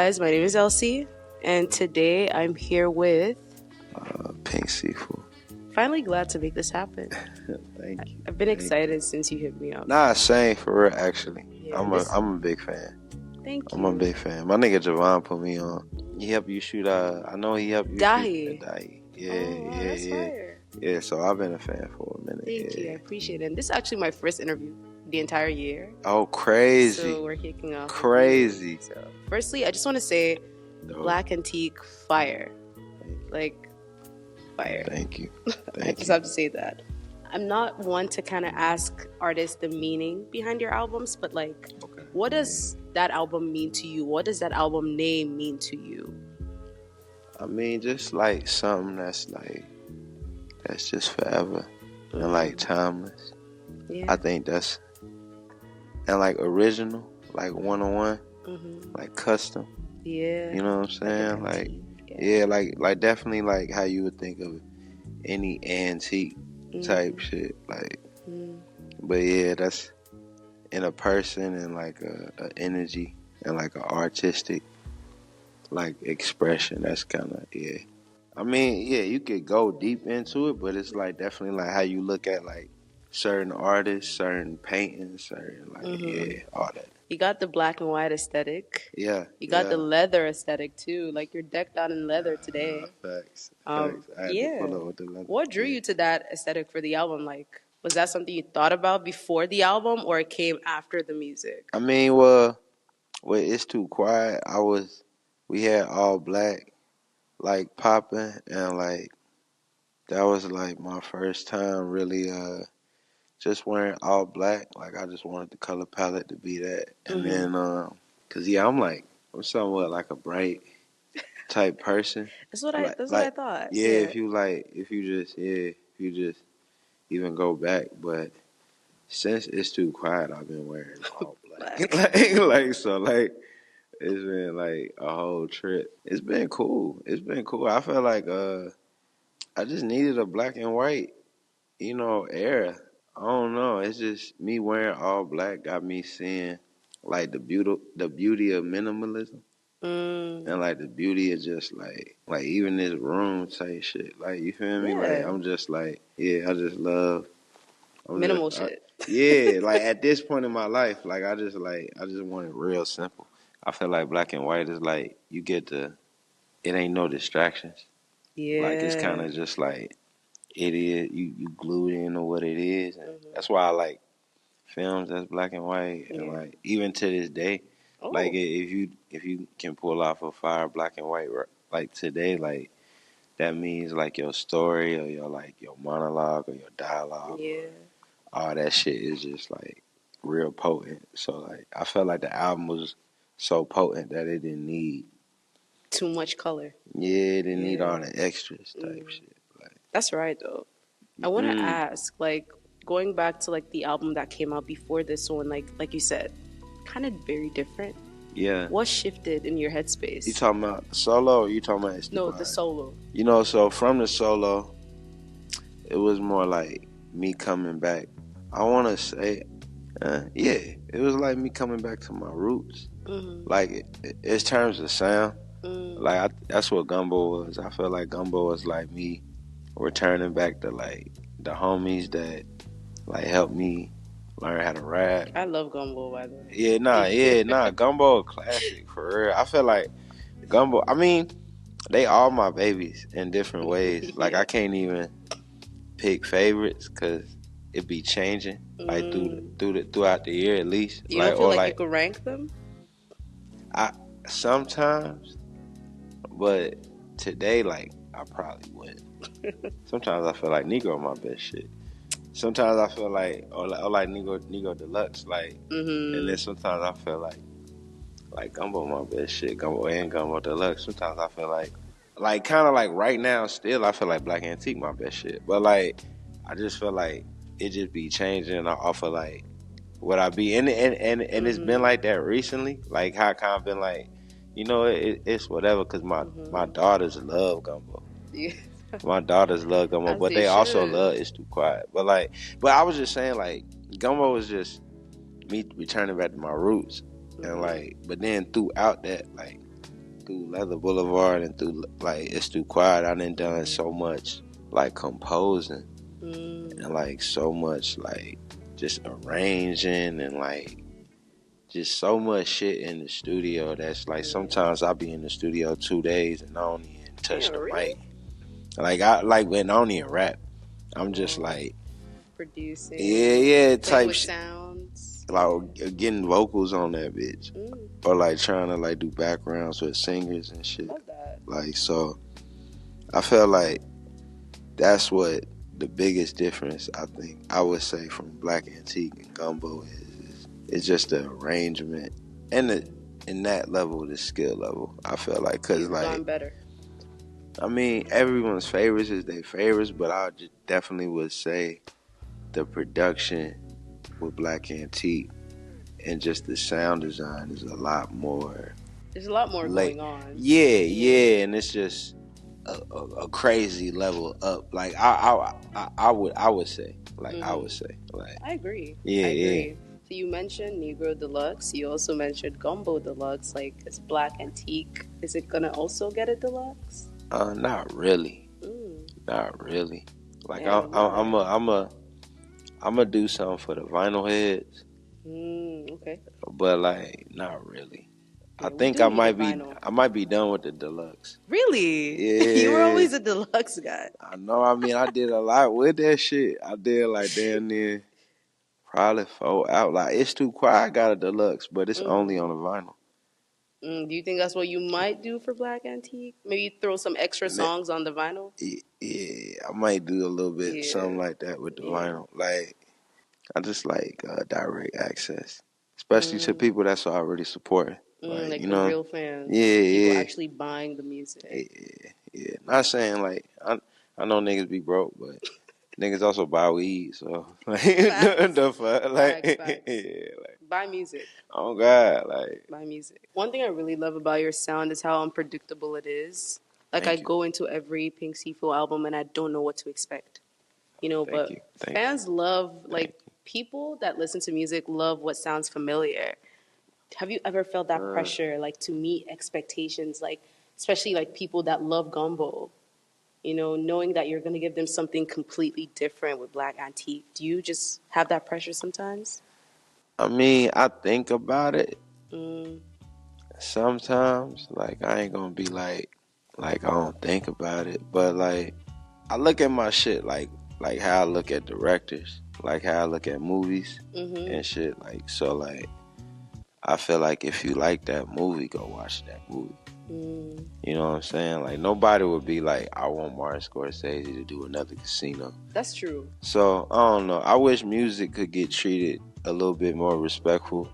guys, my name is Elsie, and today I'm here with... Pink SIIFU. Finally glad to make this happen. Thank you. I've been excited since you hit me up. Nah, same for real, actually. Yeah, I'm a big fan. Thank you. I'm a big fan. My nigga Javon put me on. He helped you shoot, I know he helped you shoot Dahi. Yeah, that's fire. Yeah, so I've been a fan for a minute. Thank you, I appreciate it. And this is actually my first interview the entire year. Oh, crazy. So we're kicking off. Crazy. So, firstly, I just want to say, Black Antique, fire. Like, fire. Thank you. I just have to say that. I'm not one to kind of ask artists the meaning behind your albums, but like, what does that album mean to you? What does that album name mean to you? I mean, just like something that's just forever and like timeless. Yeah. I think that's, and like original, like one-on-one, like custom. Yeah. You know what I'm saying? Like definitely like how you would think of any antique type shit. Like, but yeah, that's in a person and like a energy and like an artistic like expression. That's kind of, yeah. I mean, yeah, you could go deep into it, but it's like definitely like how you look at like certain artists, certain paintings, certain like, yeah, all that. You got the black and white aesthetic. Yeah. You got the leather aesthetic too. Like you're decked out in leather today. Facts. Yeah. What drew you to that aesthetic for the album? Like, was that something you thought about before the album, or it came after the music? I mean, well, It's Too Quiet, we had all black, like popping, and like that was like my first time really just wearing all black. Like I just wanted the color palette to be that, and then cause yeah, I'm somewhat like a bright type person. That's what I thought. Yeah, if you just even go back, but since It's Too Quiet, I've been wearing all black. like it's been like a whole trip. It's been cool. I feel like I just needed a black and white, era. I don't know. It's just me wearing all black got me seeing like the beauty of minimalism. And like the beauty of just like even this room type shit. Like, you feel me? Yeah. Like I'm just like, yeah, I just love minimal shit. Yeah, like at this point in my life, like I just want it real simple. I feel like black and white is like it ain't no distractions. Yeah. Like it's kind of just like it is, you glued into what it is. And that's why I like films that's black and white. And like even to this day, like if you can pull off a fire black and white like today, like that means like your story or your monologue or your dialogue. Yeah. All that shit is just like real potent. So like I felt like the album was so potent that it didn't need too much color. Yeah, it didn't need all the extras type shit. Like, that's right though. I want to ask, like, going back to like the album that came out before this one, like you said, kind of very different. Yeah. What shifted in your headspace? You talking about the solo or you talking about It's Too Quiet? The solo. So from the solo, it was more like me coming back. I want to say, it was like me coming back to my roots. Like, in terms of sound, like that's what Gumbo was. I feel like Gumbo was like me returning back to like the homies that like helped me learn how to rap. I love Gumbo, by the way. Yeah, Gumbo a classic for real. I feel like Gumbo, I mean, they all my babies in different ways. Like I can't even pick favorites because it be changing like throughout the year at least. You don't feel like you could rank them? I sometimes, but today like I probably wouldn't. Sometimes I feel like Negro my best shit. Sometimes I feel like or like Negro Deluxe, like, and then sometimes I feel like Gumbo my best shit, Gumbo and Gumbo Deluxe. Sometimes I feel like kind of like right now still I feel like Black Antique my best shit, but like I just feel like it just be changing off of like what I be and it's been like that recently, like how I kind of been like, it's whatever because my daughters love Gumbo. Yeah. My daughters love Gumbo, but they also love It's Too Quiet. But I was just saying, like, Gumbo was just me returning back to my roots. And, like, but then throughout that, like, through Leather Boulevard and through like It's Too Quiet, I done so much like composing and like so much like just arranging and like just so much shit in the studio that's like sometimes I be in the studio 2 days and I don't even touch the mic. Like I like when I don't even rap. I'm just like producing. Yeah, type shit. Sounds. Like getting vocals on that bitch. Or like trying to like do backgrounds with singers and shit. Love that. Like so I feel like that's what the biggest difference I think I would say from Black Antique and Gumbo is. It's just the arrangement and in that level, the skill level. I feel like because like gone better. I mean, everyone's favorites is their favorites, but I just definitely would say the production with Black Antique and just the sound design is a lot more. There's a lot more going on. Yeah, and it's just a crazy level up. Like I would say, like I would say, like I agree. Yeah, I agree. So you mentioned Negro Deluxe. You also mentioned Gumbo Deluxe. Like, is Black Antique, is it gonna also get a deluxe? Not really. Not really. Like Yeah, I'm a do something for the vinyl heads. Okay. But like not really. Yeah, I think I might be done with the deluxe. Really? Yeah. You were always a deluxe guy. I know. I mean, I did a lot with that shit. I did like damn near probably 4 out. Like It's Too Quiet. I got a deluxe, but it's only on the vinyl. Do you think that's what you might do for Black Antique? Maybe throw some extra songs on the vinyl? Yeah, I might do a little bit something like that with the vinyl. Like I just like direct access, especially to people that's already supporting. Like you the know, real fans. Yeah, people actually buying the music. Yeah. Not saying like I know niggas be broke, but niggas also buy weed, so like the fuck, like Facts. yeah, like Buy music. Oh God, like Buy music. One thing I really love about your sound is how unpredictable it is. Like I go into every Pink SIIFU album and I don't know what to expect. You know, but fans love like people that listen to music love what sounds familiar. Have you ever felt that pressure, like to meet expectations, like especially like people that love Gumbo? You know, knowing that you're going to give them something completely different with Black Antique. Do you just have that pressure sometimes? I mean, I think about it sometimes. Like I ain't gonna be like I don't think about it, but like I look at my shit like how I look at directors, like how I look at movies and shit. Like so, like I feel like if you like that movie, go watch that movie. You know what I'm saying? Like nobody would be like, I want Martin Scorsese to do another Casino. That's true. So I don't know. I wish music could get treated a little bit more respectful,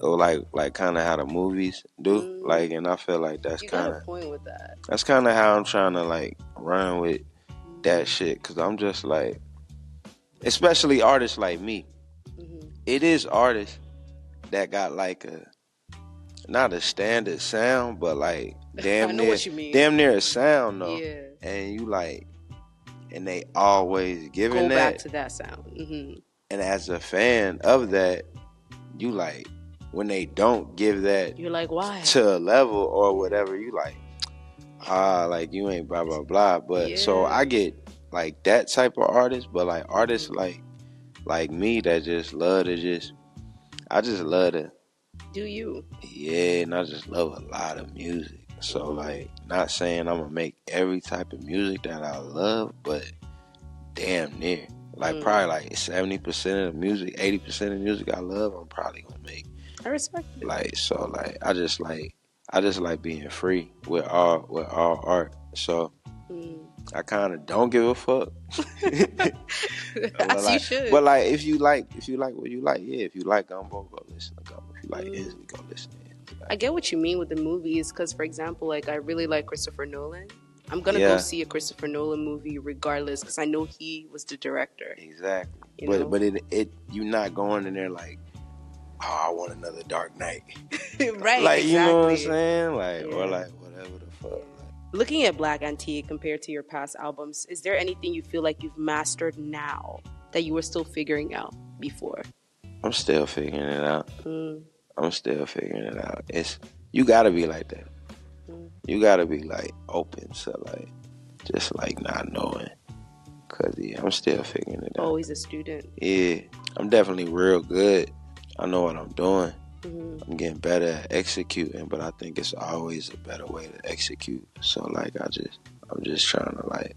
or like kind of how the movies do. Like, and I feel like that's kind of point with that. That's kind of how I'm trying to like run with that shit, because I'm just like, especially artists like me. It is artists that got like not a standard sound, but like damn near a sound though. Yeah. And you like, and they always giving go back to that sound. And as a fan of that, you like when they don't give that, you're like, why? To a level or whatever, you like, like you ain't blah blah blah. But so I get like that type of artist, but like artists like me that just love to I just love to do you. Yeah, and I just love a lot of music. So like, not saying I'm gonna make every type of music that I love, but damn near. Like probably like 70% of the music, 80% of the music I love, I'm probably gonna make. I respect it. Like so, like I just like being free with all art. So I kind of don't give a fuck. As you should. But like, if you like what you like, yeah. If you like Gumbo, go listen to Gumbo. If you like Izzy, go listen to Izzy. I get what you mean with the movies, because for example, like I really like Christopher Nolan. I'm gonna go see a Christopher Nolan movie regardless, because I know he was the director. Exactly. But it you're not going in there like, oh, I want another Dark Knight. Right. Like, you know what I'm saying? Like, or like whatever the fuck. Looking at Black Antique compared to your past albums, is there anything you feel like you've mastered now that you were still figuring out before? I'm still figuring it out. I'm still figuring it out. You gotta be like that. you gotta be like open to like just like not knowing. Cause yeah, I'm still figuring it out. Always a student. Yeah, I'm definitely real good. I know what I'm doing. I'm getting better at executing, but I think it's always a better way to execute. So like I'm just trying to like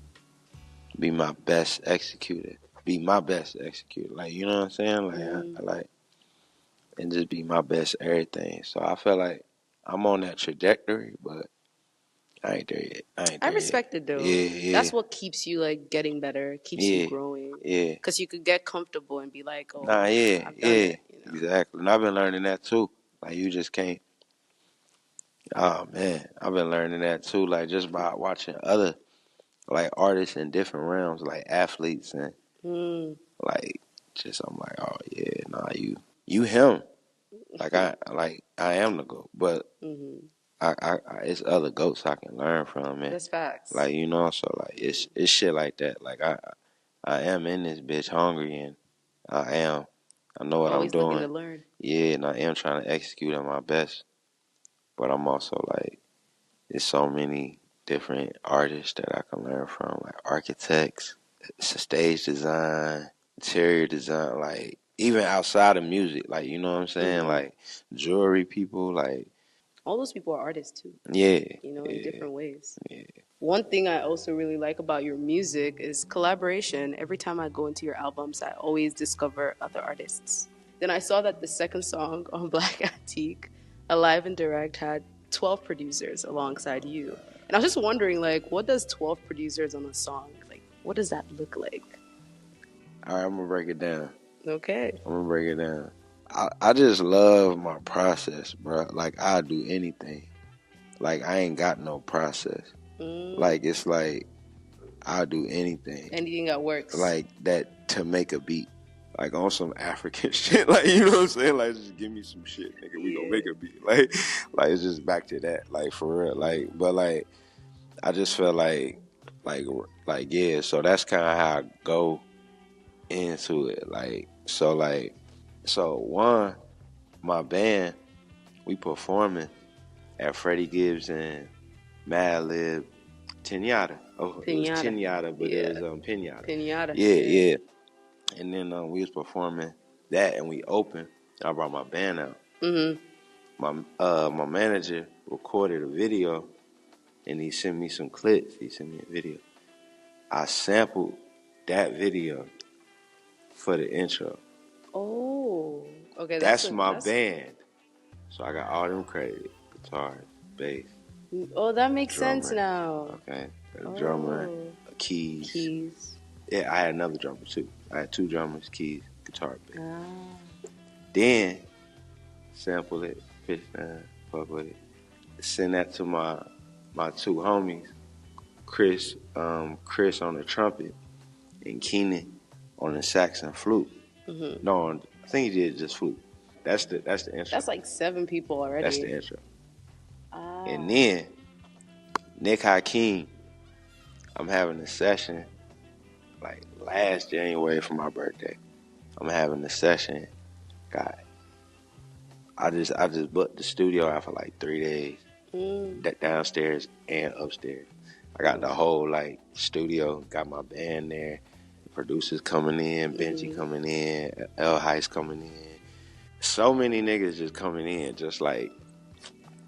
be my best executor. Be my best executor. Like, you know what I'm saying? Like I like and just be my best everything. So I feel like I'm on that trajectory, but I ain't there yet. I respect it though. Yeah. That's what keeps you like getting better, keeps you growing. Yeah. Because you could get comfortable and be like, oh, Nah, I've done it. You know? Exactly. And I've been learning that too. Like you just can't. Oh man, I've been learning that too. Like just by watching other like artists in different realms, like athletes and like just I'm like, oh yeah, nah, you him. Like I am the GOAT, but I it's other GOATs I can learn from, man. That's facts. Like, you know, so like it's shit like that. Like I am in this bitch hungry and I know what Always I'm doing. looking to learn. Yeah, and I am trying to execute at my best. But I'm also like, there's so many different artists that I can learn from, like architects, stage design, interior design, like even outside of music, like, you know what I'm saying? Like jewelry people, like. All those people are artists too. Yeah. You know, in different ways. Yeah. One thing I also really like about your music is collaboration. Every time I go into your albums, I always discover other artists. Then I saw that the second song on Black Antique, Alive and Direct, had 12 producers alongside you. And I was just wondering, like, what does 12 producers on a song, like, what does that look like? All right, I'm going to break it down. Okay. I'm going to break it down. I just love my process, bro. Like, I'll do anything. Like, I ain't got no process. Like, it's like, I'll do anything. Anything that works. Like, that to make a beat. Like, on some African shit. Like, you know what I'm saying? Like, just give me some shit, nigga. We gonna make a beat. Like, it's just back to that. Like, for real. Like, but, like, I just feel like, yeah. So, that's kind of how I go into it. Like, so one, my band, we performing at Freddie Gibbs and Madlib Pinata. Oh, it was Pinata, but it was Pinata. Pinata. Yeah. And then we was performing that, and we opened. I brought my band out. My manager recorded a video, and he sent me some clips. He sent me a video. I sampled that video for the intro. Oh, okay. That's my band. So I got all them credits: guitar, bass. Oh, that makes sense now. Okay, drummer, keys. Yeah, I had another drummer too. I had two drummers, keys, guitar, bass. Then sample it, pitch down, fuck with it. Send that to my two homies, Chris on the trumpet, and Keenan on the sax and flute. No, I think he did just flute. That's the intro. That's like 7 people already. That's the intro. And then Nick Hakeem, I'm having a session like last January for my birthday. I'm having a session. God, I just booked the studio out for like 3 days. Downstairs and upstairs. I got the whole like studio, got my band there, producers coming in, Benji coming in, L Heist coming in. So many niggas just coming in, just like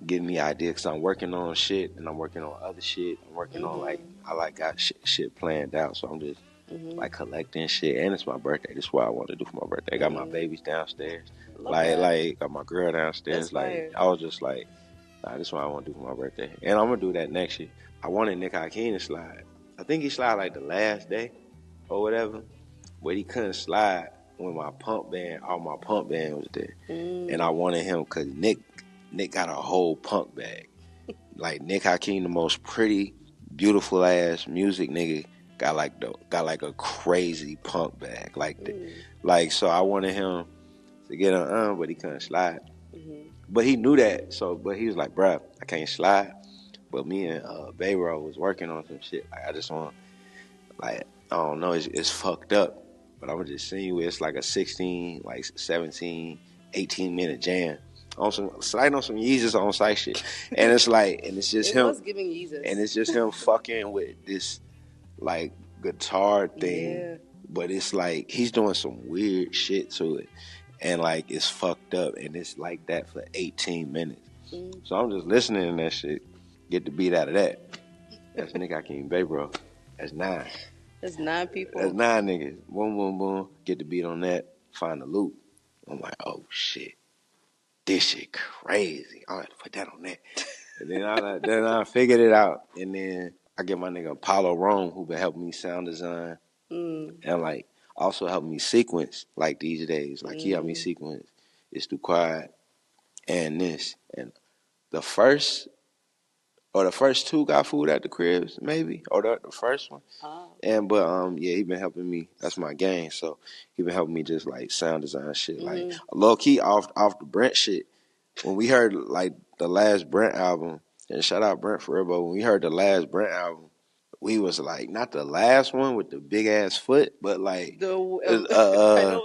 getting me ideas, because I'm working on shit and I'm working on other shit. I'm working on like, I like got shit planned out, so I'm just like collecting shit. And it's my birthday. This is what I want to do for my birthday. I got my babies downstairs. Like got my girl downstairs. Like I was just like, nah, this is what I want to do for my birthday. And I'm gonna do that next year. I wanted Nick Hakeem to slide. I think he slide like the last day or whatever, but he couldn't slide when all my pump band was there. And I wanted him because Nick got a whole punk bag. Like Nick Hakeem, the most pretty, beautiful ass music nigga, got like a crazy punk bag. Like so I wanted him to get on, but he couldn't slide. But he knew that, but he was like, bruh, I can't slide. But me and Bayro was working on some shit. Like I just want, like, I don't know, it's fucked up. But I'm gonna just send you, it's like a 16, like 17, 18 minute jam on some Yeezus on site shit, and it's like, and it's just it him. Was giving Yeezus. And it's just him fucking with this like guitar thing, yeah. But it's like he's doing some weird shit to it, and like it's fucked up, and it's like that for 18 minutes. So I'm just listening to that shit, get the beat out of that. That's nigga I can't Bay, bro. That's 9. That's 9 people. That's 9 niggas. Boom, boom, boom. Get the beat on that. Find the loop. I'm like, oh shit, this shit crazy. I have to put that on that. And then I figured it out, and then I get my nigga Apollo Rome, who been helping me sound design, and like also helping me sequence like these days. Like he helped me sequence It's Too Quiet and this, and the first 2 got food at the cribs, maybe, or the first one. But yeah, he been helping me. That's my gang, so he been helping me just like sound design shit, like low key off the Brent shit. When we heard like the last Brent album, and shout out Brent for real, but when we heard the last Brent album, we was like, not the last one with the big ass foot, but like I know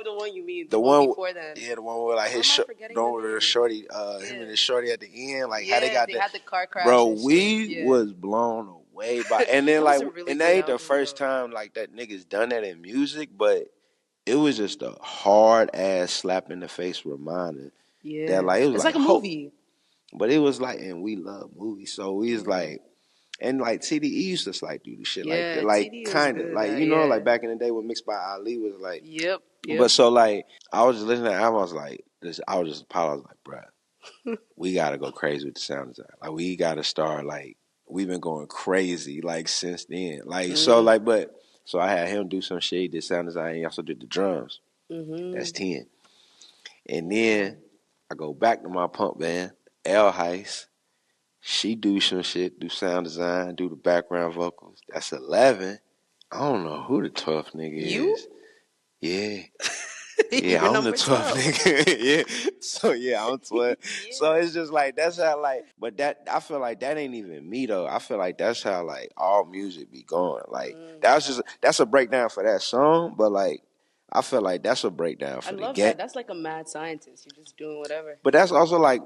the one you mean. The one before that. Yeah, the one with like his shorty, him and his shorty at the end, like how they had the car crash. Bro, we was blown away by, and then like, really, and that ain't the first time like that niggas done that in music, but it was just a hard ass slap in the face reminder. Yeah, that like it was it's like a movie. But it was like, and we love movies, so we was like, and like TDE used to like do the shit like that, like kind of like like back in the day when Mixed by Ali was like, yep. But so like I was just listening to the album, I was like, bruh, we gotta go crazy with the sound design. Like we gotta start like we've been going crazy like since then, like so like so I had him do some shit, he did sound design, he also did the drums. That's 10, and then I go back to my pump band, L Heist. She do some shit, do sound design, do the background vocals. That's 11. I don't know who the 12th nigga is. Yeah. Yeah, I'm the 12th nigga. Yeah. So yeah, I'm 12. So it's just like, that's how like, but that, I feel like that ain't even me though. I feel like that's how like all music be going. Like that's a breakdown for that song, but like, I feel like that's a breakdown for the game. I love that. That's like a mad scientist. You're just doing whatever. But that's also like,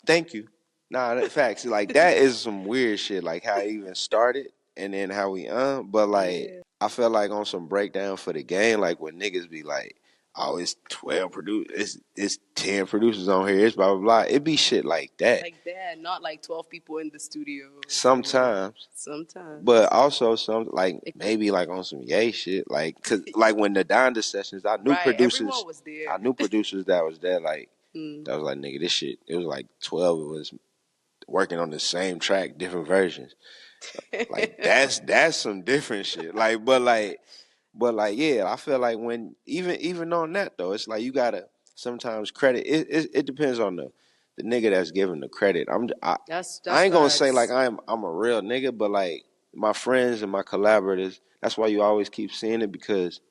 thank you. Nah, that facts. Like that is some weird shit. Like how it even started and then how we but like I feel like on some breakdown for the game, like when niggas be like, oh, it's 12 producers, it's 10 producers on here, it's blah blah blah. It be shit like that. Like that, not like 12 people in the studio. Sometimes. But also some like maybe like on some yay shit. Like cause like when the Donda sessions, I knew producers was there. I knew producers that was there like that was like, nigga, this shit, it was like 12 of us working on the same track, different versions. Like that's some different shit. Like, but yeah, I feel like when even on that though, it's like you gotta sometimes credit. It depends on the nigga that's giving the credit. I ain't gonna say like I'm a real nigga, but like my friends and my collaborators, that's why you always keep seeing it, because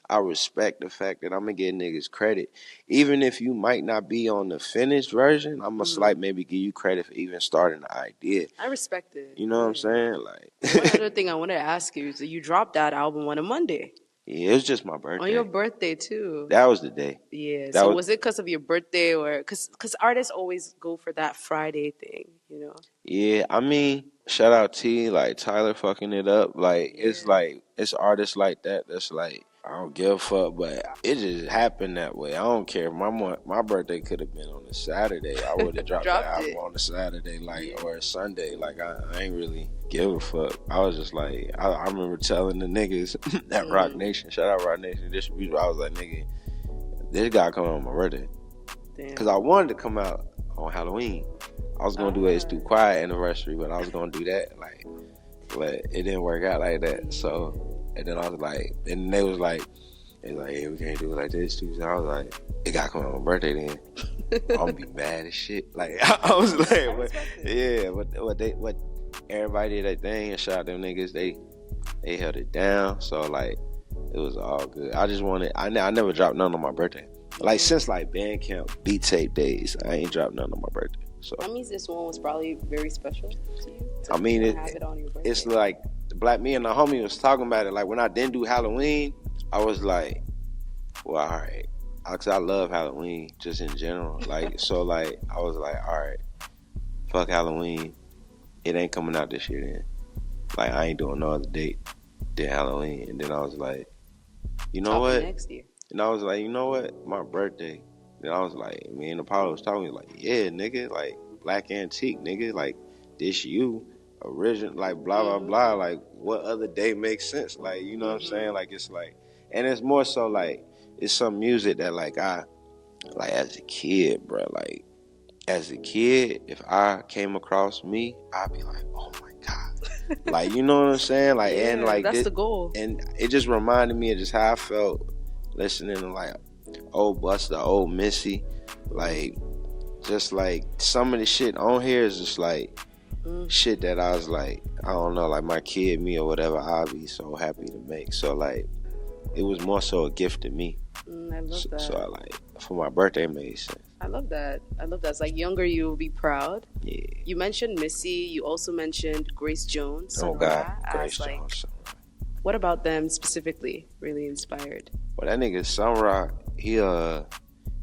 I respect the fact that I'm gonna give niggas credit. Even if you might not be on the finished version, I'm gonna like maybe give you credit for even starting the idea. I respect it. You know what I'm saying? Like one other thing I wanted to ask you is that you dropped that album on a Monday. Yeah, it was just my birthday. On your birthday too. That was the day. Yeah. So was it because of your birthday, or because artists always go for that Friday thing, you know? Yeah, I mean, shout out T, like Tyler fucking it up. Like it's like it's artists like that that's like, I don't give a fuck, but it just happened that way. I don't care. My birthday could have been on a Saturday. I would have dropped the album on a Saturday, like or a Sunday. Like I ain't really give a fuck. I was just like, I remember telling the niggas at Rock Nation, shout out Rock Nation Distribution, I was like, nigga, this guy coming on my birthday. Because I wanted to come out on Halloween. I was gonna do It's Too Quiet anniversary, but I was gonna do that, like, but it didn't work out like that. So. And then I was like, and they was like, hey, we can't do it like this too. So I was like, it got to come on my birthday then. I'm gonna be mad as shit. Like I was like, what everybody did that thing, and shout out them niggas. They held it down. So like, it was all good. I just wanted. I never dropped none on my birthday. Like since like Bandcamp beat tape days, I ain't dropped none on my birthday. So that means this one was probably very special to you. I mean, it's like. Me and the homie was talking about it. Like when I didn't do Halloween, I was like, well, all right, cause I love Halloween just in general. Like, so like I was like, all right, fuck Halloween. It ain't coming out this year then. Like, I ain't doing no other date than Halloween. And then I was like, you know what? Next year. And I was like, you know what? My birthday. And I was like, me and Apollo was talking, like, yeah, nigga, like, Black Antique, nigga, like, this you, original, like, blah, blah, blah. Like, what other day makes sense? Like, you know what I'm saying? Like, it's like, and it's more so, like, it's some music that, like, as a kid, bro, like, as a kid, if I came across me, I'd be like, oh my God. Like, you know what I'm saying? Like, yeah, and like, that's the goal. And it just reminded me of just how I felt listening to like old Buster, old Missy, like, just like some of the shit on here is just like shit that I was like, I don't know, like my kid, me or whatever, I'll be so happy to make. So like, it was more so a gift to me. I love that. So I like, for my birthday, it made sense. I love that. It's like younger you will be proud. Yeah. You mentioned Missy. You also mentioned Grace Jones. Oh God, Grace Jones. What about them specifically really inspired? Well, that nigga Sun Ra, he got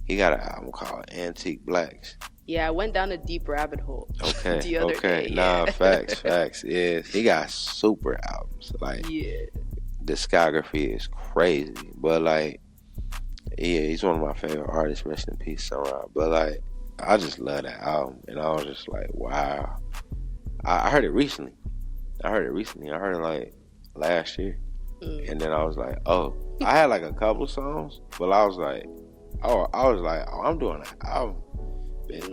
an album called Antique Blacks. Yeah, I went down a deep rabbit hole. Okay. the other day. Nah, facts. Yeah, he got super albums. Like, yeah, discography is crazy. But like, yeah, he's one of my favorite artists. Rest in peace, Sun Ra. But like, I just love that album, and I was just like, wow. I heard it recently. I heard it like last year, and then I was like, oh, I had like a couple songs, but I was like, oh, I'm doing an album,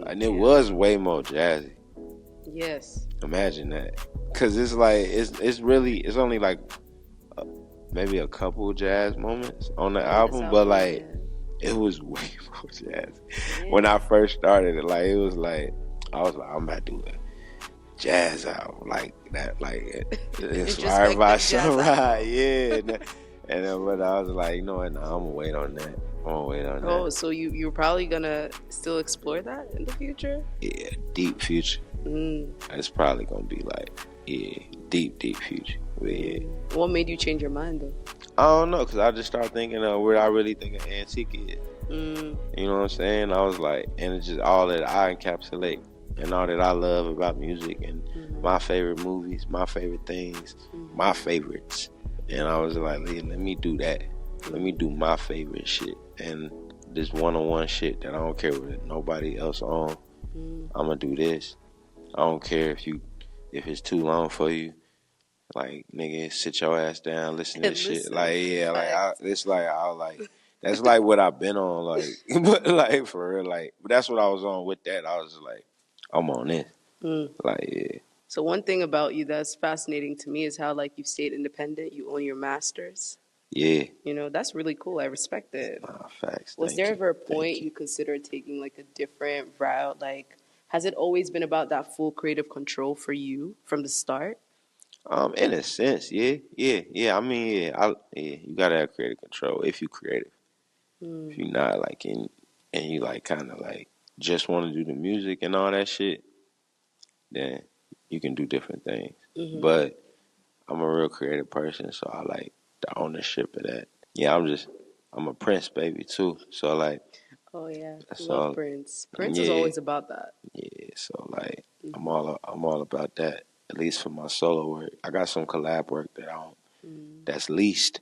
and it was way more jazzy. Yes. Imagine that, cause it's like it's really only like maybe a couple jazz moments on the album, but like it was way more jazzy. Yeah. When I first started it, like it was like I was like, I'm about to do it. Jazz album like that, like inspired by Sun Ra, yeah. And then, but I was like, you know what? Nah, I'm gonna wait on that. Oh, so you're probably gonna still explore that in the future? Yeah, deep future. It's probably gonna be like, yeah, deep future. But yeah. What made you change your mind though? I don't know, cause I just started thinking of where I really think an antique is. You know what I'm saying? I was like, and it's just all that I encapsulate. And all that I love about music and my favorite movies, my favorite things, my favorites. And I was like, let me do that. Let me do my favorite shit. And this one-on-one shit that I don't care what nobody else on. I'm going to do this. I don't care if it's too long for you. Like, nigga, sit your ass down, listen to this shit. Like, yeah, like, that's like what I've been on. Like, but like, for real, like, but that's what I was on with that. I was just like, I'm on this. Like, yeah. So one thing about you that's fascinating to me is how, like, you've stayed independent. You own your masters. Yeah. You know, that's really cool. I respect it. Facts. Was there ever a point you considered taking, like, a different route? Like, has it always been about that full creative control for you from the start? In a sense, yeah. I mean, you gotta have creative control if you creative. If you're not, like, and you, like, kind of, like, just want to do the music and all that shit, then you can do different things. But I'm a real creative person, so I like the ownership of that. Yeah, I'm a Prince baby too. So like, oh yeah, love Prince. Prince is always about that. Yeah, so like I'm all about that. At least for my solo work, I got some collab work that that's leased,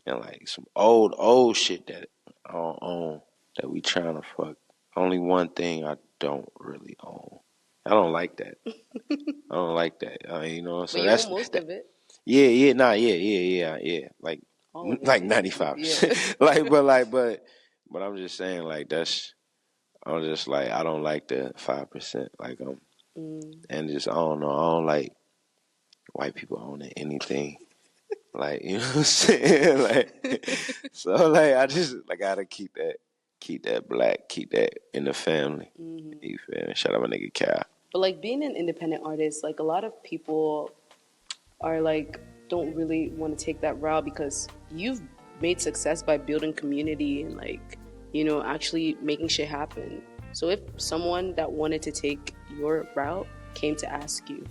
and like some old shit that I don't own that we trying to fuck. Only one thing I don't really own. I don't like that. You know. So that's most of it. Yeah. Like 95%. But I'm just saying, like, I'm just like, I don't like the 5%. Like and just I don't know. I don't like white people owning anything. Like, you know what I'm saying? Like, so like I just like gotta keep that black, keep that in the family. You feel me? Shout out my nigga Cal. But like being an independent artist, like a lot of people are like don't really want to take that route because you've made success by building community and like, you know, actually making shit happen. So if someone that wanted to take your route came to ask you,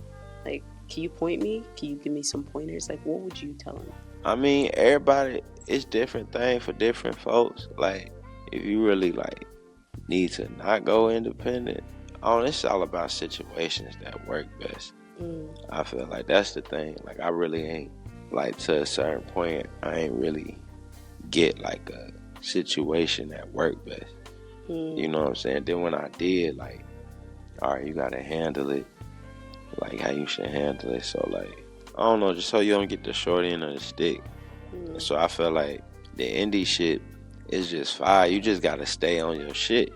like, can you point me? Can you give me some pointers? Like, what would you tell them? I mean, everybody, it's different thing for different folks. Like, if you really like need to not go independent, it's all about situations that work best. I feel like that's the thing. Like I really ain't like to a certain point. I ain't really get like a situation that work best. You know what I'm saying? Then when I did, like, all right, you gotta handle it like how you should handle it. So like, I don't know, just so you don't get the short end of the stick. So I feel like the indie shit is just fire. You just gotta stay on your shit.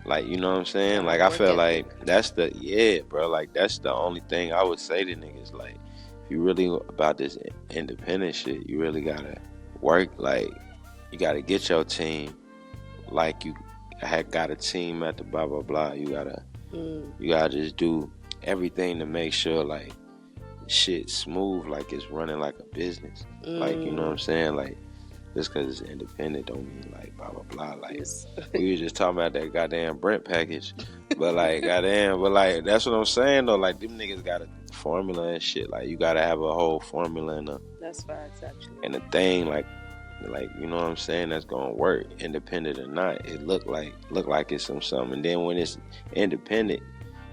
Like, you know what I'm saying? Like, I feel like that's bro. Like, that's the only thing I would say to niggas. Like, if you really about this independent shit, you really gotta work. Like, you gotta get your team. Like, you had got a team at the blah blah blah. You gotta just do everything to make sure like shit smooth. Like it's running like a business. Like, you know what I'm saying? Like, just because it's independent don't mean like blah blah blah. Like we were just talking about that goddamn Brent package, but like goddamn, but like that's what I'm saying though. Like them niggas got a formula and shit. Like you gotta have a whole formula and that's facts actually. And a thing like you know what I'm saying, that's gonna work, independent or not. It look like it's something. And then when it's independent,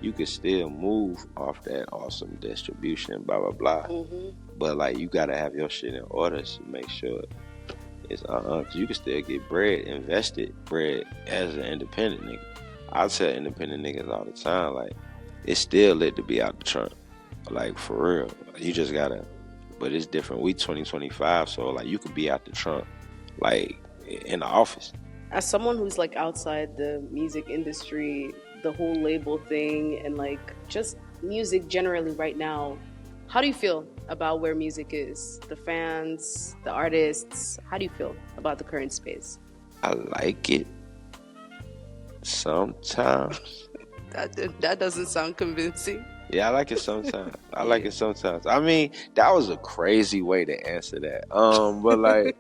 you could still move off that awesome distribution, blah blah blah. But like you gotta have your shit in order to make sure it's cause you can still get invested bread as an independent nigga. I tell independent niggas all the time, like it's still lit to be out the trunk, like for real. You just gotta, but it's different. We 2025, so like you could be out the trunk, like in the office. As someone who's like outside the music industry, the whole label thing, and like just music generally right now, how do you feel about where music is? The fans, the artists, how do you feel about the current space? I like it sometimes. That doesn't sound convincing. Yeah, I like it sometimes. I like it sometimes. I mean, that was a crazy way to answer that. But like,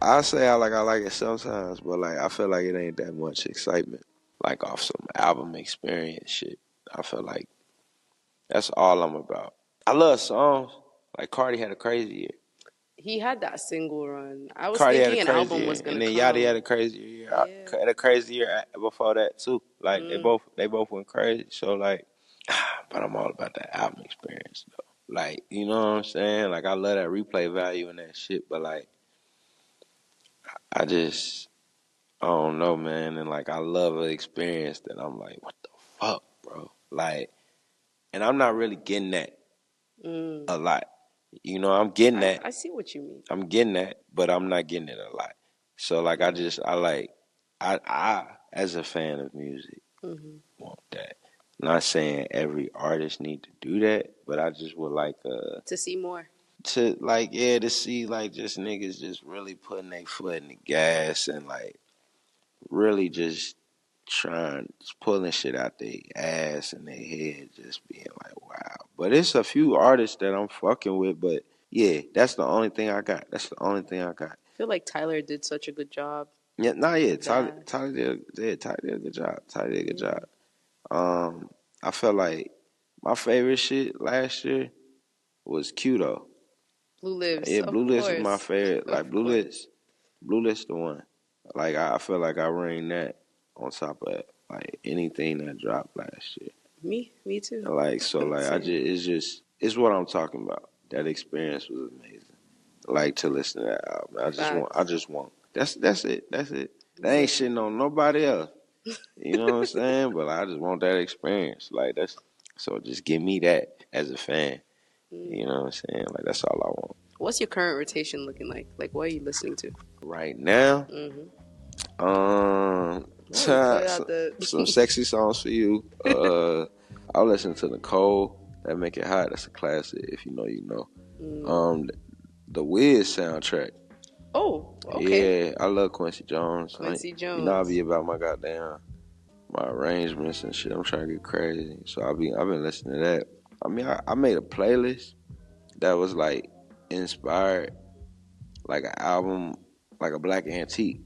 I say I like it sometimes, but like I feel like it ain't that much excitement. Like off some album experience shit. I feel like that's all I'm about. I love songs. Like Cardi had a crazy year. He had that single run. I was Cardi thinking an album was gonna come. And then Yachty had a crazy year. Yeah. Had a crazy year before that too. Like they both went crazy. So like, but I'm all about that album experience though. Like, you know what I'm saying? Like I love that replay value and that shit. But like, I don't know, man. And like, I love an experience that I'm like, what the fuck, bro? Like, and I'm not really getting that a lot. You know, I'm getting that. I see what you mean. I'm getting that, but I'm not getting it a lot. So like, I as a fan of music, want that. Not saying every artist need to do that, but I just would like to see more. To like, yeah, to see like just niggas just really putting their foot in the gas and like really just pulling shit out their ass and their head, just being like, wow. But it's a few artists that I'm fucking with, but yeah, that's the only thing I got. I feel like Tyler did such a good job. Yeah, Tyler did a good job. I felt like my favorite shit last year was Q though. Blue Lives. Yeah, Blue Lives is my favorite. Like Blue Lives the one. Like I feel like I ran that on top of like anything that dropped last year. Me too. Like so, like it's what I'm talking about. That experience was amazing. Like to listen to that album. I just want. That's it. That ain't shitting on nobody else. You know what I'm saying? But I just want that experience. Like so just give me that as a fan. You know what I'm saying? Like that's all I want. What's your current rotation looking like? Like what are you listening to? Right now? Some sexy songs for you. I'll listen to Nicole, That Make It Hot. That's a classic. If you know, you know. The Wiz soundtrack. Oh, okay. Yeah, I love Quincy Jones. Jones. You know, I be about my arrangements and shit. I'm trying to get crazy, so I've been listening to that. I mean, I made a playlist that was like inspired, like an album, like a Black Antique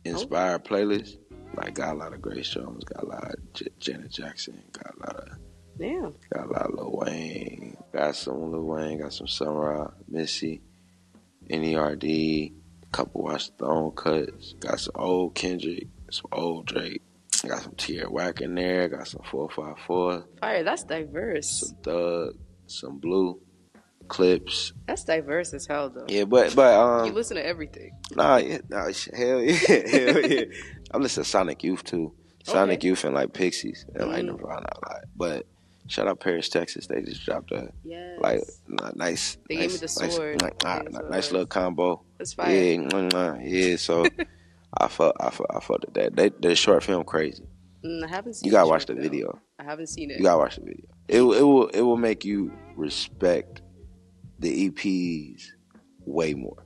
inspired playlist. Like got a lot of Grace Jones, got a lot of Janet Jackson, got a lot of Lil Wayne, got some Lil Wayne, got some Sun Ra, Missy, NERD, couple Watch the Throne cuts. Got some old Kendrick, some old Drake. Got some Tierra Whack in there. Got some 454. Fire, that's diverse. Some Thug, some Blue, Clips. That's diverse as hell, though. Yeah, but you listen to everything. Hell yeah, hell yeah. I listen to Sonic Youth too. Sonic Youth and like Pixies and like Nirvana a lot. But shout out Paris, Texas. They just dropped a nice. They gave me the sword. Nice little combo. That's fire. Yeah. So I felt that. The short film crazy. I haven't seen. You gotta watch the video. I haven't seen it. You gotta watch the video. It will make you respect the EPs way more.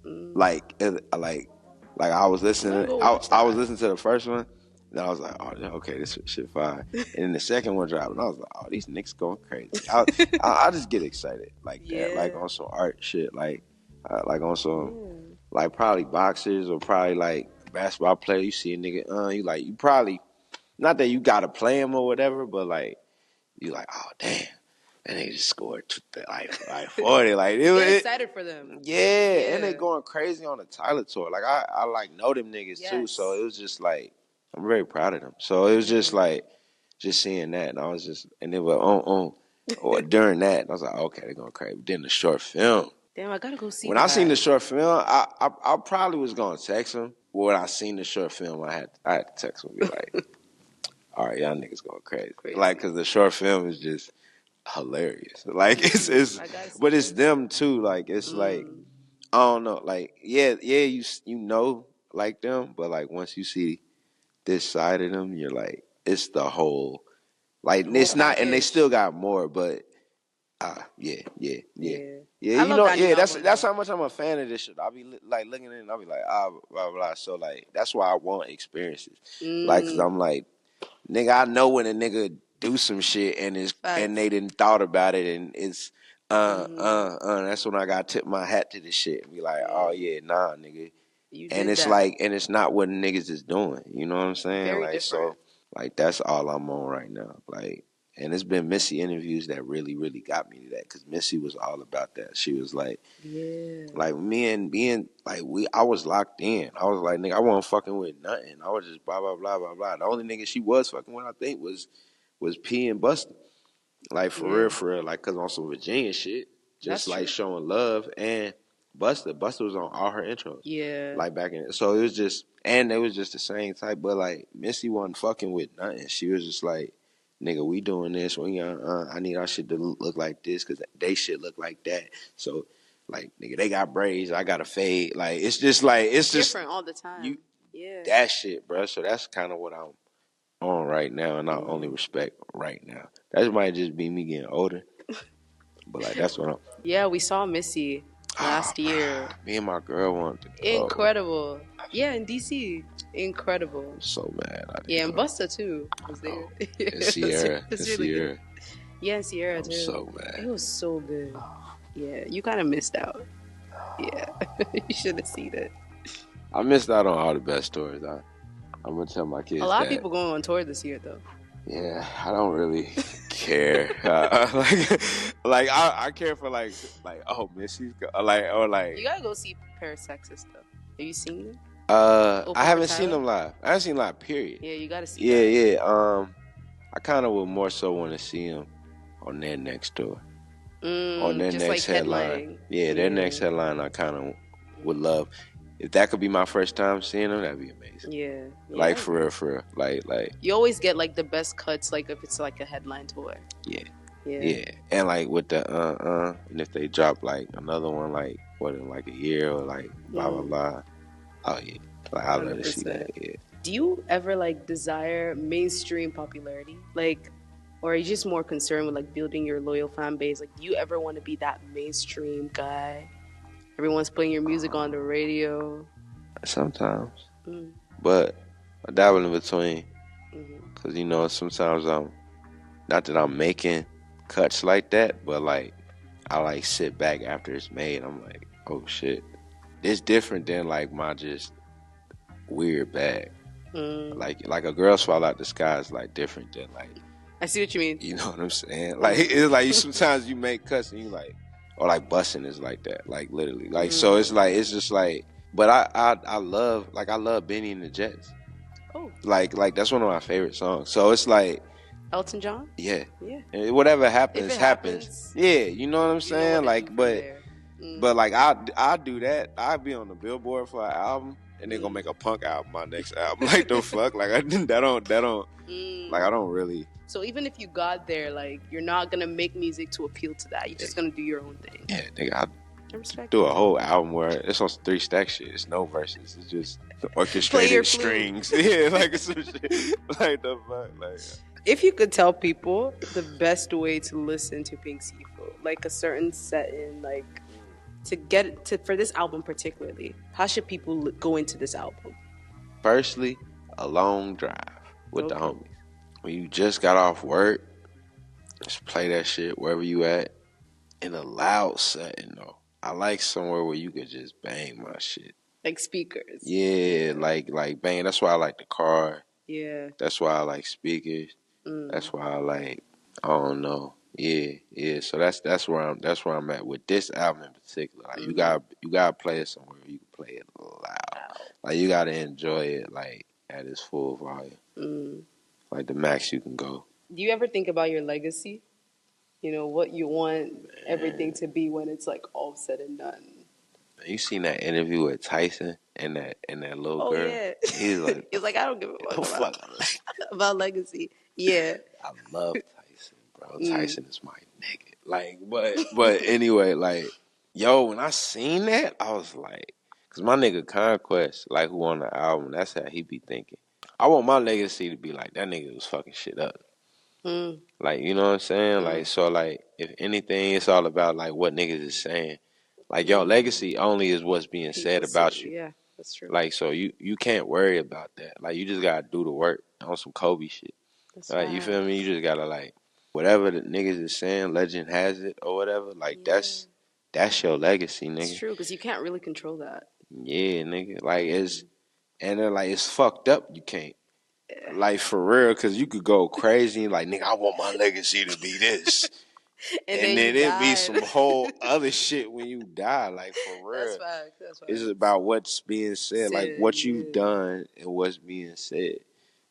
Like I was listening. I was listening to the first one, and I was like, "Oh, okay, this shit fire." And then the second one dropped, and I was like, "Oh, these niggas going crazy." I just get excited like that, like on some art shit, like on some like probably boxers or probably like basketball player. You see a nigga, you probably not that you gotta play him or whatever, but like you like, oh damn. And they just scored like 40. Like Get excited for them. Yeah, and they going crazy on the Tyler tour. Like I like know them niggas too. So it was just like I'm very proud of them. So it was just like just seeing that, and I was just and they were or during that, and I was like, okay, they're going crazy. But then the short film. Damn, I gotta go see. When I seen the short film, I probably was gonna text him. But when I seen the short film, I had to text him and be like, all right, y'all niggas going crazy. Like, because the short film is just hilarious. Like it's but it's them too. Like it's like I don't know. Like yeah, you know like them, but like once you see this side of them, you're like it's the whole like it's not, and they still got more, but yeah. You know, that's how much I'm a fan of this shit. I'll be like looking at it and I'll be like blah blah. So like that's why I want experiences. Like, cause I'm like, nigga, I know when a nigga do some shit and they didn't thought about it and it's that's when I gotta tip my hat to this shit and be like, oh yeah, nah, nigga. And it's like, and it's not what niggas is doing. You know what I'm saying? Very like different. So like that's all I'm on right now. Like, and it's been Missy interviews that really, really got me to that, because Missy was all about that. She was like, like me and being like I was locked in. I was like, nigga, I wasn't fucking with nothing. I was just blah blah blah blah blah. The only nigga she was fucking with, I think, was P and Busta. Like for real, like, cause on some Virginia shit, just that's like true. Showing love. And Busta was on all her intros. Yeah, like back in. So it was just, and it was just the same type. But like Missy wasn't fucking with nothing. She was just like, nigga, we doing this. I need our shit to look like this, because they shit look like that. So, like, nigga, they got braids, I got a fade. Like, it's just like, it's just different all the time. That shit, bro. So that's kind of what I'm on right now, and I only respect right now. That might just be me getting older, but like that's what I'm. Yeah, we saw Missy last year. Me and my girl wanted to go. Incredible. Yeah, in DC. Incredible. I'm so mad. And Busta too was there. And Sierra. Sierra. Yeah, and Sierra too. I'm so mad. It was so good. Yeah, you kind of missed out. Yeah, you should have seen it. I missed out on all the best stories. I'm gonna tell my kids. A lot of people going on tour this year though. Yeah, I don't really care. Like I care for like oh, Missy's like you gotta go see Paris, Texas though. Have you seen them? I haven't seen them live. I haven't seen live. Period. Yeah, you gotta see. Yeah. I kind of would more so want to see them on their next tour. On their next like headline. Yeah, their next headline. I kind of would love. If that could be my first time seeing them, that'd be amazing. Yeah. Like for real. Like you always get like the best cuts, like if it's like a headline tour. Yeah. And like with the and if they drop like another one like in like a year or like blah blah blah. Oh yeah. Like I'd love to see that. Yeah. Do you ever like desire mainstream popularity? Like, or are you just more concerned with like building your loyal fan base? Like, do you ever want to be that mainstream guy? Everyone's playing your music on the radio. Sometimes. But I dabble in between. Because, you know, sometimes not that I'm making cuts like that, but like, I like sit back after it's made. I'm like, oh shit. It's different than like my just weird bag. Like a girl swallow out the sky is like different than like. I see what you mean. You know what I'm saying? Like, it's like sometimes you make cuts and you like, or like busting is like that, like literally, like so it's like it's just like But I love Benny and the Jets. Oh. Like that's one of my favorite songs. So it's like Elton John? Yeah. Yeah. And whatever If happens, it happens. Yeah, you know what I'm You know what saying? to do Like, from there. but like I do that. I'd be on the Billboard for an album, and they're gonna make a punk album my next album. Like the fuck? Like I don't like I don't really. So even if you got there, like you're not gonna make music to appeal to that. You're just gonna do your own thing. Yeah, nigga, I respect do it. a whole album where it's on 3 stack shit. It's no verses. It's just orchestrated strings. Yeah, like some shit. Like the fuck, like. If you could tell people the best way to listen to Pink SIIFU, like a certain setting, like to get to for this album particularly, how should people go into this album? Firstly, a long drive with the homies. When you just got off work, just play that shit wherever you at. In a loud setting though. I like somewhere where you could just bang my shit. Like speakers. Yeah, like bang. That's why I like the car. Yeah. That's why I like speakers. That's why I like, I don't know. Yeah. So that's where I'm at with this album in particular. Like you gotta play it somewhere where you can play it loud. Like you gotta enjoy it like at its full volume. Like the max you can go. Do you ever think about your legacy? You know, what you want everything to be when it's like all said and done. You seen that interview with Tyson and that little girl? Yeah. He's like, I don't give a fuck about legacy. Yeah. I love Tyson, bro. Tyson is my nigga. Like, but anyway, like, yo, when I seen that, I was like, cause my nigga Conquest, like, who on the album, that's how he be thinking. I want my legacy to be like, that nigga was fucking shit up. Like, you know what I'm saying? Like, so, like, if anything, it's all about, like, what niggas is saying. Like, your legacy only is what's being said about you. Yeah, that's true. Like, so you can't worry about that. Like, you just gotta do the work on some Kobe shit. That's like, you feel me? You just gotta, like, whatever the niggas is saying, legend has it or whatever. Like, that's your legacy, nigga. It's true, because you can't really control that. Yeah, nigga. Like, and then, like, it's fucked up. You can't. Like, for real, because you could go crazy. Like, nigga, I want my legacy to be this. and then it be some whole other shit when you die. Like, for real. That's facts. It's about what's being said. Like, what you've done and what's being said.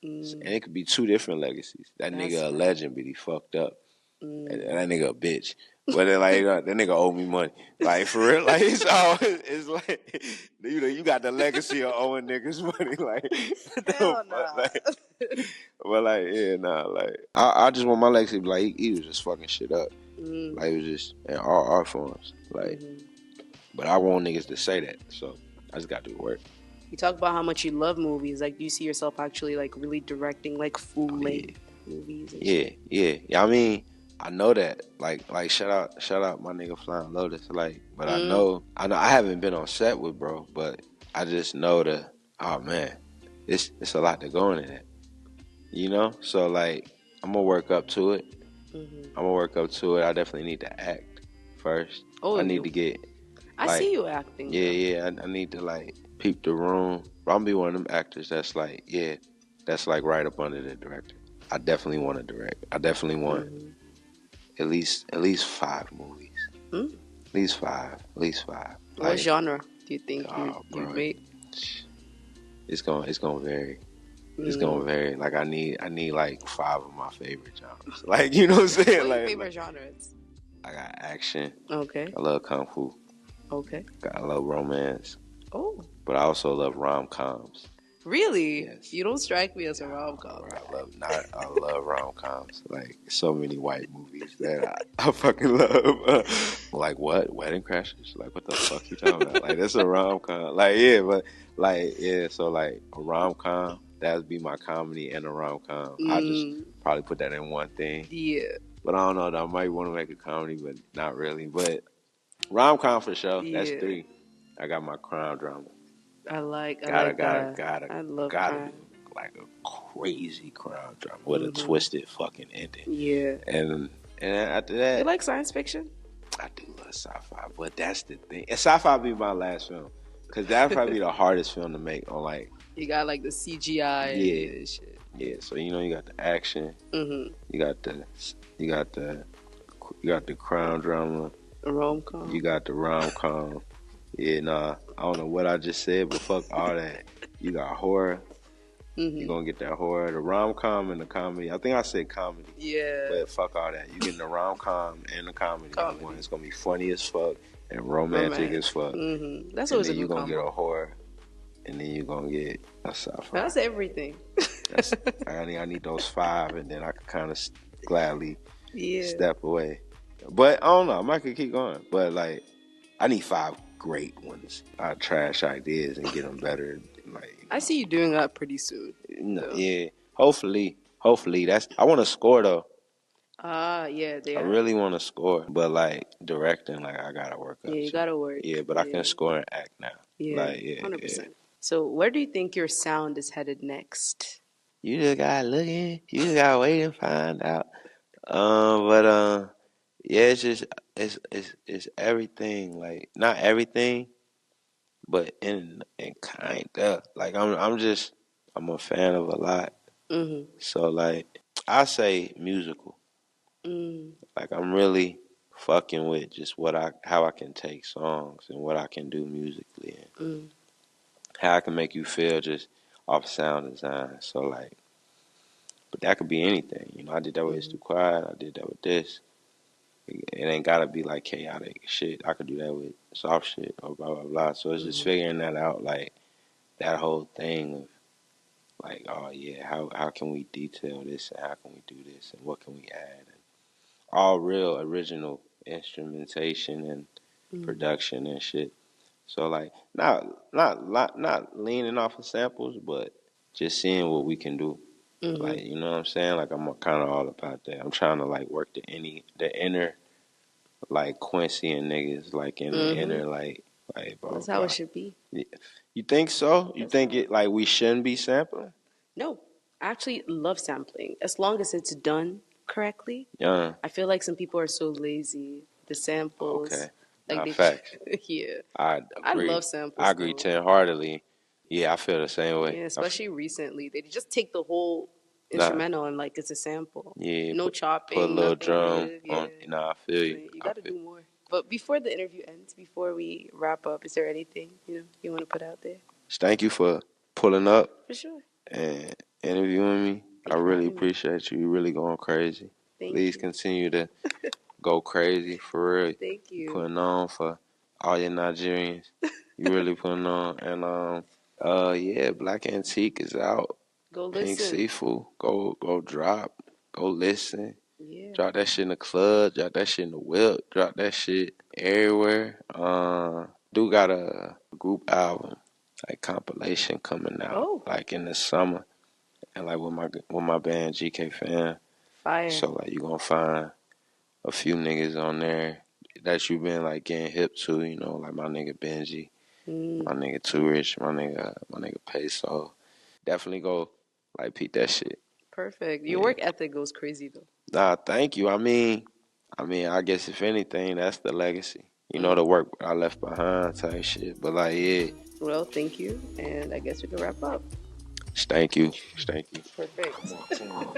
And it could be 2 different legacies. That nigga a legend, but he fucked up. And that nigga a bitch. But then, like, that nigga owe me money. Like, for real. Like, it's like, you got the legacy of owing niggas money. Like, hell nah. But, like, yeah, nah. Like, I just want my legacy to be like, he was just fucking shit up. Like, it was just in all art forms. Like, but I want niggas to say that. So, I just got to do the work. You talk about how much you love movies. Like, do you see yourself actually, like, really directing, like, full-length movies? Yeah. I mean, I know that. Like, shout out my nigga Flying Lotus. Like, but I know I haven't been on set with bro, but I just know oh man, it's a lot to go into that. You know? So, like, I'm gonna work up to it. I definitely need to act first. I need to get. I see you acting. Yeah. I need to, like, peep the room. I'm gonna be one of them actors that's like, that's like right up under the director. I definitely want to direct. I definitely want at least 5 movies. At least five. What genre do you think you make? It's gonna vary. It's gonna vary. Like, I need like 5 of my favorite genres. Like, you know what I'm saying? What like, your favorite genres? I got action. Okay. I love kung fu. Okay. I love romance. Oh. But I also love rom-coms. Really? Yes. You don't strike me as a rom-com. I love rom-coms. Like, so many white movies that I fucking love. Like, what? Wedding Crashers? Like, what the fuck you talking about? Like, that's a rom-com. Like, yeah, but, like, yeah, so, like, a rom-com, that would be my comedy and a rom-com. I just probably put that in one thing. Yeah. But I don't know, I might want to make a comedy, but not really. But rom-com for sure. Yeah. That's 3. I got my crime drama. I love crime. Like a crazy crime drama with a twisted fucking ending. Yeah. And after that, you like science fiction? I do love sci-fi, but that's the thing. And sci-fi be my last film, cause that'd probably be the hardest film to make. On, like, you got, like, the CGI and shit. Yeah. So, you know, you got the action. You got the crime drama. The rom-com. You got the rom-com. Yeah, nah. I don't know what I just said, but fuck all that. You got horror. Mm-hmm. You're gonna get that horror, the rom-com and the comedy. I think I said comedy. Yeah. But fuck all that. You getting the rom-com and the comedy. One. It's gonna be funny as fuck and romantic as fuck. Mm-hmm. That's always a good combo. And then you're gonna get a horror. And then you're gonna get a sci-fi. That's everything. I need those 5, and then I can kind of gladly step away. But I don't know. I might could keep going. But like, I need 5 great ones. I trash ideas and get them better. Like, I see you doing that pretty soon. Yeah. Hopefully. I want to score though. Yeah. I really want to score, but like directing, like I gotta work up. Yeah, you gotta work. Yeah, but I can score and act now. Yeah, like, 100%. Yeah. So where do you think your sound is headed next? You just gotta look in. You just gotta wait and find out. Yeah, it's just it's everything. Like not everything, but in kinda. Like I'm a fan of a lot. Mm-hmm. So like I say musical. Like I'm really fucking with just how I can take songs and what I can do musically and how I can make you feel just off sound design. So like, but that could be anything. You know, I did that with It's Too Quiet. I did that with this. It ain't gotta be like chaotic shit. I could do that with soft shit or blah blah blah. So it's just figuring that out, like that whole thing of like, oh yeah, how can we detail this and how can we do this and what can we add? And all real original instrumentation and production and shit. So like not leaning off of samples, but just seeing what we can do. Like, you know what I'm saying? Like I'm kind of all about that. I'm trying to like work the inner like Quincy and niggas like in the inner like blah, that's how it should be. Yeah. You think so? You think it like we shouldn't be sampling? No, I actually love sampling as long as it's done correctly. Yeah. I feel like some people are so lazy. The samples. Okay. Like facts. Yeah. I agree. I love samples. I agree 10-heartedly. Yeah, I feel the same way. Yeah, especially recently. They just take the whole instrumental and like it's a sample. Yeah. No chopping. Put a little nothing. drum Yeah. on. I feel you. You gotta do more. But before the interview ends, before we wrap up, is there anything you want to put out there? Thank you for pulling up. For sure. And interviewing me. I really appreciate you. You're really going crazy. Please continue to go crazy for real. Thank you. Putting on for all your Nigerians. You really putting on. And yeah, Black Antique is out. Go listen. Pink SIIFU. Go drop. Go listen. Yeah. Drop that shit in the club. Drop that shit in the whip. Drop that shit everywhere. Do got a group album, like compilation coming out, like in the summer, and like with my band GK Fan. Fire. So like you gonna find a few niggas on there that you been like getting hip to, you know, like my nigga Benji, my nigga Too Rich, my nigga Peso. Definitely go like peep that shit. Perfect. Your work ethic goes crazy though. Nah, thank you. I mean, I guess if anything, that's the legacy. You know, the work I left behind type shit. But like, yeah. Well, thank you, and I guess we can wrap up. Thank you. Perfect. Come on.